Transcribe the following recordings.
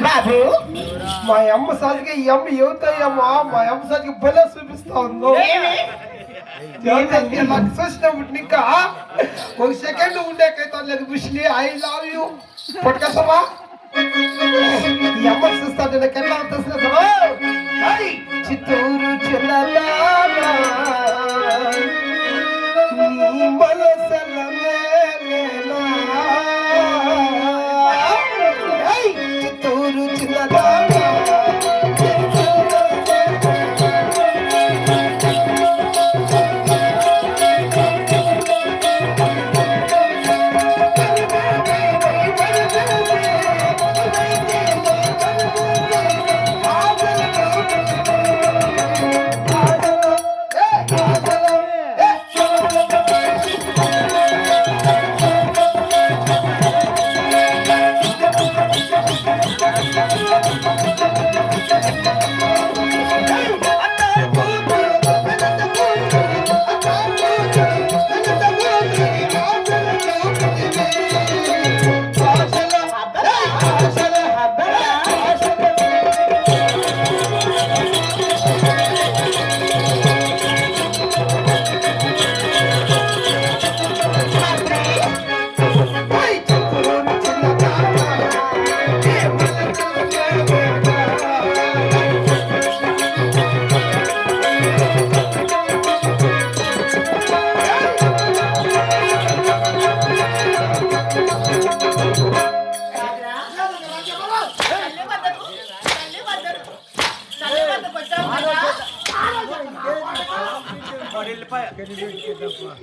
బాబు మా అమ్మ సాధికి ఈ అమ్మ యువతయ్యమ్మా మా అమ్మ సాధికి బల చూపిస్తా ఉందో నాకు చూసినప్పుడు ఇంకా ఒక సెకండ్ ఉండేకైతే లేదు బుష్లి ఐ లవ్ యూ పట్టుకొస్తావా ఈ అమ్మ చూస్తాను నాకు ఎట్లా తెలుసుకున్నావా చిత్తూరు చిల్లలా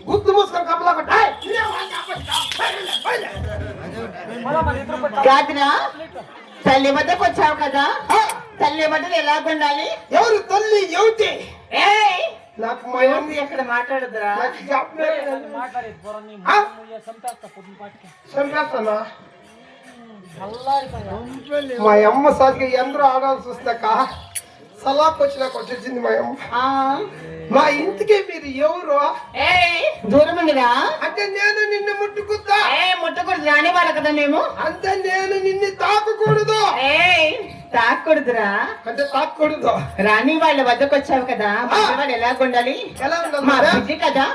గుర్తు మూసుకొని కమలా కాదురా తల్లి వద్దకు వచ్చావు కదా తల్లి వద్ద ఎలా ఉండాలి ఎవరు తల్లి యువతి నాకు మా అమ్మ ఎక్కడ మాట్లాడదురా మా అమ్మ సాధికి ఎందరూ ఆడాల్సి వస్తాక సలాక్ వచ్చినాక వచ్చింది మా అమ్మ మా ఇంటికి మీరు ఎవరు దూరం ఉందిరా అంటే నేను నిన్ను ముట్టుకుతా ముట్టకూడదు రాని వాళ్ళ కదా మేము అంటే నేను నిన్ను తాకకూడదు తాకూడదురా అంటే తాకూడదు రాణి వాళ్ళ వద్దకు వచ్చావు కదా మంత్రి వాళ్ళు ఎలా ఉండాలి మా బుద్ధి కదా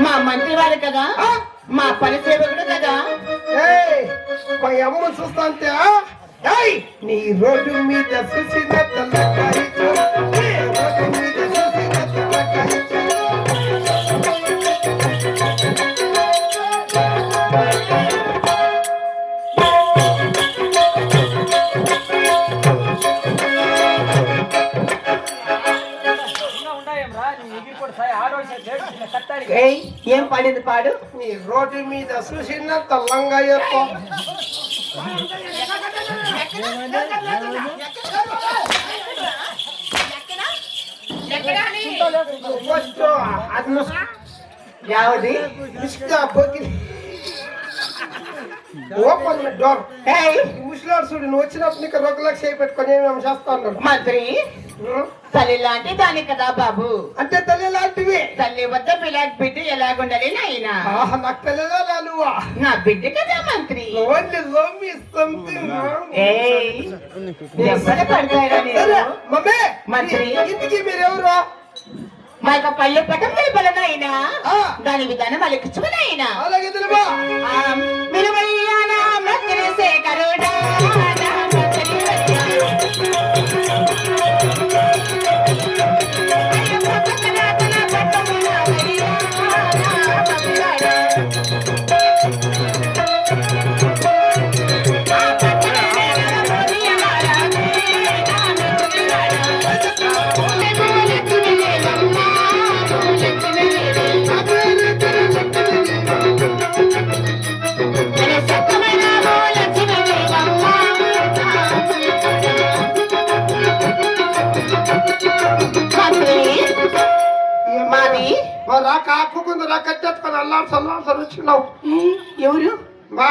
మా మంత్రి వారు కదా మా పరిసేవకుడు కదా మా అమ్మ చూస్తా అంటే నీ రోడ్డు మీద చూసిన తలకాయ రోడ్డు మీద చూసిన తలకాయ ఏం పాడింది పాడు నీ రోడ్డు మీద చూసిన తల్లంగా యావది ఓపెన్ డోర్ ఏయ్ ముసలాడు చూడు నువ్వు వచ్చినప్పుడు నీకు 2 లక్షలు పెట్టుకొని ఏమేమి చేస్తా ఉన్నాడు మంత్రి తల్లి లాంటి దాని కదా బాబు. అంటే తల్లి లాంటివి తల్లి వద్ద పిల్లాడి బిడ్డ ఎలాగుండాలి నాయన? నాకు తల్లిలా రాలువా నా బిడ్డ కదా మంత్రి. ఓన్లీ లోమి సంథింగ్ ఏయ్ దెబ్బలు పడతాయిరా నీకు. మమ్మీ మంత్రి ఇంటికి మీరెవరు? మా యొక్క పల్లె పటం నిలబలనైనా దాని విధానం అలకించుకునైనా అలాగే తెలుబా విలువయ్యానా మంత్రి శేఖరుడా కట్టేసుకొని అల్లాడు వచ్చినావు. ఎవరు బా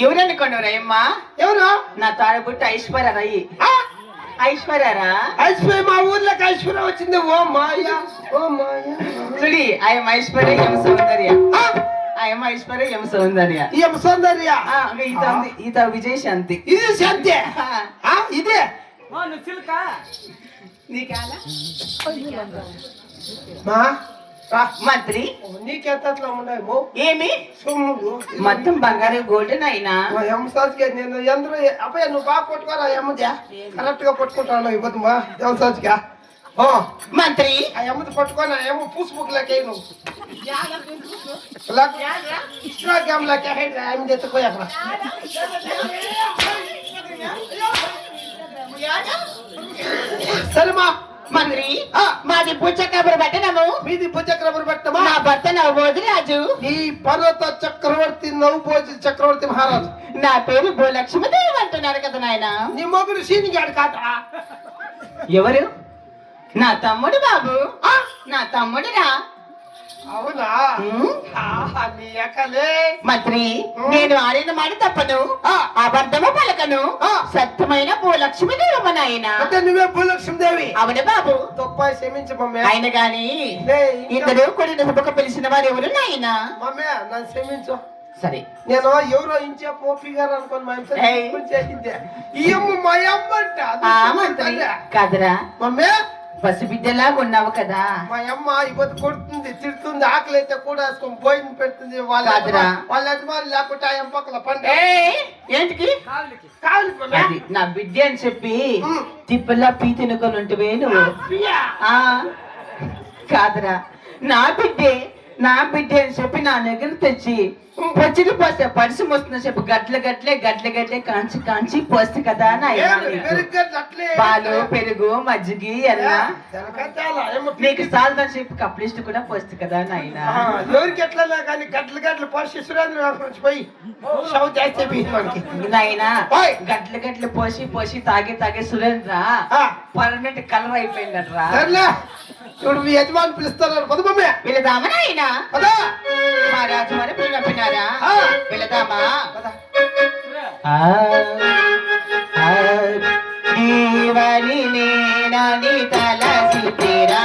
ఎవరనుకున్నారా అమ్మా? ఎవరు? నా తాడబుట్టు ఐశ్వర్యరాయి. ఐశ్వర్యరా? ఐశ్వర్య మా ఊర్లోకి ఐశ్వర్య వచ్చింది. ఓ మాయ ఓ మాయ చూడి ఆయన ఐశ్వర్య ఎం సౌందర్య. ఆయన ఐశ్వర్య ఎం సౌందర్య. ఎం సౌందర్య ఈత విజయశాంతి. ఇది శాంతి ఇదే మంత్రి నీకెంత ఉండవు ఏమి సొమ్ములు మొత్తం బంగారు గోల్డ్ అయినా నేను ఎందరూ అబ్బాయి నువ్వు బాగా పట్టుకోరా అమ్మదా కరెక్ట్ గా పట్టుకుంటాను ఇవ్వదు మా ఎంసాజ్గా మంత్రి ఆ అమ్మది పట్టుకొని ఆ అమ్మ పూసుబుక్ లెక్క నువ్వు ఇన్స్టాగ్రామ్ లెక్క ఆమె ఎత్తుకోయా సరేమా మంత్రి మాది పుచ్చక్రబరు పట్టణము. మీది పుచ్చక్రబరు పట్టణమా? నా భర్త నవబోధి రాజు. ఈ పర్వత చక్రవర్తి నవబోధి చక్రవర్తి మహారాజు. నా పేరు భూలక్ష్మీదేవి అంటున్నారు కదా నాయన. నీ మొగుడు సీనిగాడు కాదా? ఎవరు? నా తమ్ముడు బాబు. నా తమ్ముడురా. అవునా? మంత్రి నేను ఆడిన మాట తప్పను, అబద్ధము పలకను. సత్యమైన భూలక్ష్మీదేవి నాయన. అంటే నువ్వే భూలక్ష్మీదేవి? అవును బాబు. తప్ప క్షమించు మమ్మీ. ఆయన గాని ఇద్దరు కొడిన సభకు పిలిచిన వారు ఎవరు నాయన? మమ్మీ నన్ను క్షమించు. సరే నేను ఎవరో ఇంచే పోపి గారు అనుకోని మా అమ్మ కాదురా మమ్మీ పసిబిడ్డలాగా ఉన్నావు కదా. మా అమ్మ ఇవ్వదు కొడుతుంది తిడుతుంది ఆకలి అయితే కూడా వేసుకొని పోయిన పెడుతుంది. వాళ్ళ యజమాని లేకుంటే ఆ పక్కల పండు ఏంటికి నా బిడ్డ అని చెప్పి తిప్పల్లా పీ తినుకొని ఉంటువే నువ్వు. కాదురా నా బిడ్డే అని చెప్పి నా దగ్గర తెచ్చి పచ్చిడి పోస్తే పరిశ్రమ వస్తున్న చెప్పు గట్లే కాంచి పోస్తే కదా పాలు పెరుగు మజ్జిగి అలా నీకు సాల్దని చెప్పి కప్లిస్ట్ కూడా పోస్తే కదా నాయన. ఎవరికి ఎట్లా కానీ గట్ల పోసి సురేంద్ర పోయి నాయన గట్ల పోసి తాగి సురేంద్ర పర్మనెంట్ కలర్ అయిపోయిందట్రా. చూడు మీ యజమాని పిలుస్తున్నారు పద మమ్మీ వెళదామా నాయన? మా రాజు మరి పిలిపినారా? వెళదామా? నీవని నేనని తలసిరా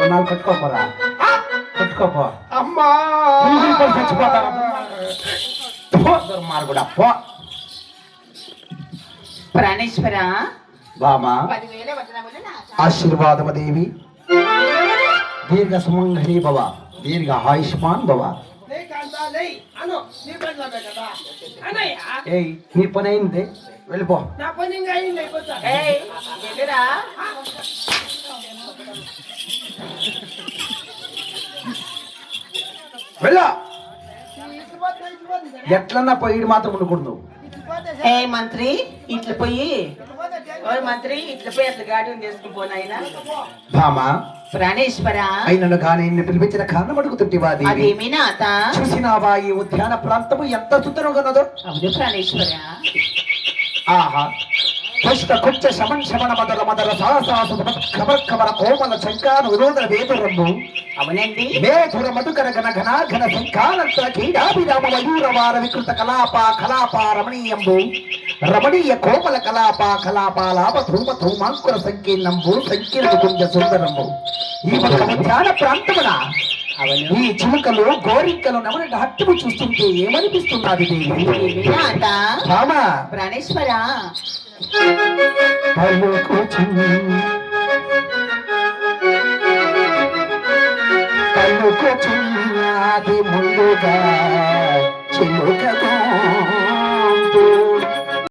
కొన్నాళ్ళు కట్టుకోపోరా కట్టుకోపో అమ్మా చచ్చిపోతారా మార్గుడా పో ప్రాణేశ్వర బామా 10,000 వదనములు నా ఆశీర్వాదమదేవి దీర్ఘ సుమంగళి భవ దీర్ఘ ఆయుష్మాన్ భవ అను నీ పని కదా అన్నయ్య ఏయ్ నీ పని అయింది వెళ్ళిపో నా పని ఇంకా అయింది అయిపోతా ఏయ్ ఎదురా వెళ్ళా ఎట్లన్నా పోయి మాత్రం ఉండకూడదు ఏ మంత్రి ఇట్లా పోయి ఓ మంత్రి ఇట్లా పోయి అట్లా గాడి చేసుకుని పోనాయన భామా ప్రాణేశ్వర అయినను కానీ నిన్ను పిలిపించిన కారణం అడుగుతుంటివా దేవి అదేమి నాత చూసినావా ఈ ఉద్యాన ప్రాంతము ఎంత సుందరంగానదో అవును ప్రాణేశ్వర ఆహా పుష్ట కుచ్చ శమన్ శమన మదర మదర సాసాసు ఖబర్ ఖబర కోమల శంకాను విరోధ వేదురము అవునండి మేధుర మధుకర ఘన ఘన ఘన శంఖానంత క్రీడాభిరామ మయూరవార వికృత కలాప రమణీయంబు రమణీయ కోమల కలాపాలాప ధూమ ధూమాంకుర సంకీర్ణంబు సంకీర్ణ కుంజ సుందరంబు ఈ ఒక ఉద్యాన ప్రాంతమున ఈ చిలుకలు గోరింకలు నమన హత్తుము చూస్తుంటే ఏమనిపిస్తున్నది దేవి ఏమి నాత భామ ప్రాణేశ్వర పలుకు